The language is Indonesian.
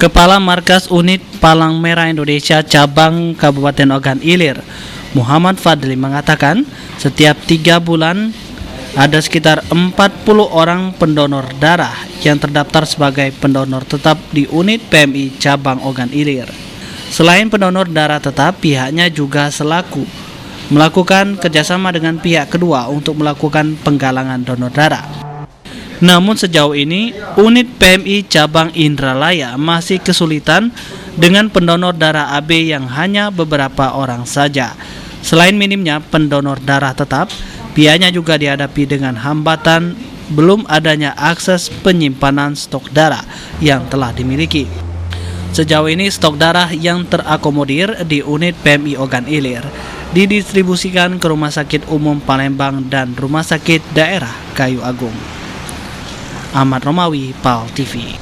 Kepala Markas Unit Palang Merah Indonesia Cabang Kabupaten Ogan Ilir, Muhammad Fadli mengatakan, setiap 3 bulan ada sekitar 40 orang pendonor darah yang terdaftar sebagai pendonor tetap di unit PMI Cabang Ogan Ilir. Selain pendonor darah tetap, pihaknya juga selaku melakukan kerjasama dengan pihak kedua untuk melakukan penggalangan donor darah. Namun sejauh ini, unit PMI Cabang Indralaya masih kesulitan dengan pendonor darah AB yang hanya beberapa orang saja. Selain minimnya pendonor darah tetap, pihaknya juga dihadapi dengan hambatan belum adanya akses penyimpanan stok darah yang telah dimiliki. Sejauh ini stok darah yang terakomodir di unit PMI Ogan Ilir didistribusikan ke Rumah Sakit Umum Palembang dan Rumah Sakit Daerah Kayu Agung. Ahmad Romawi, PAL TV.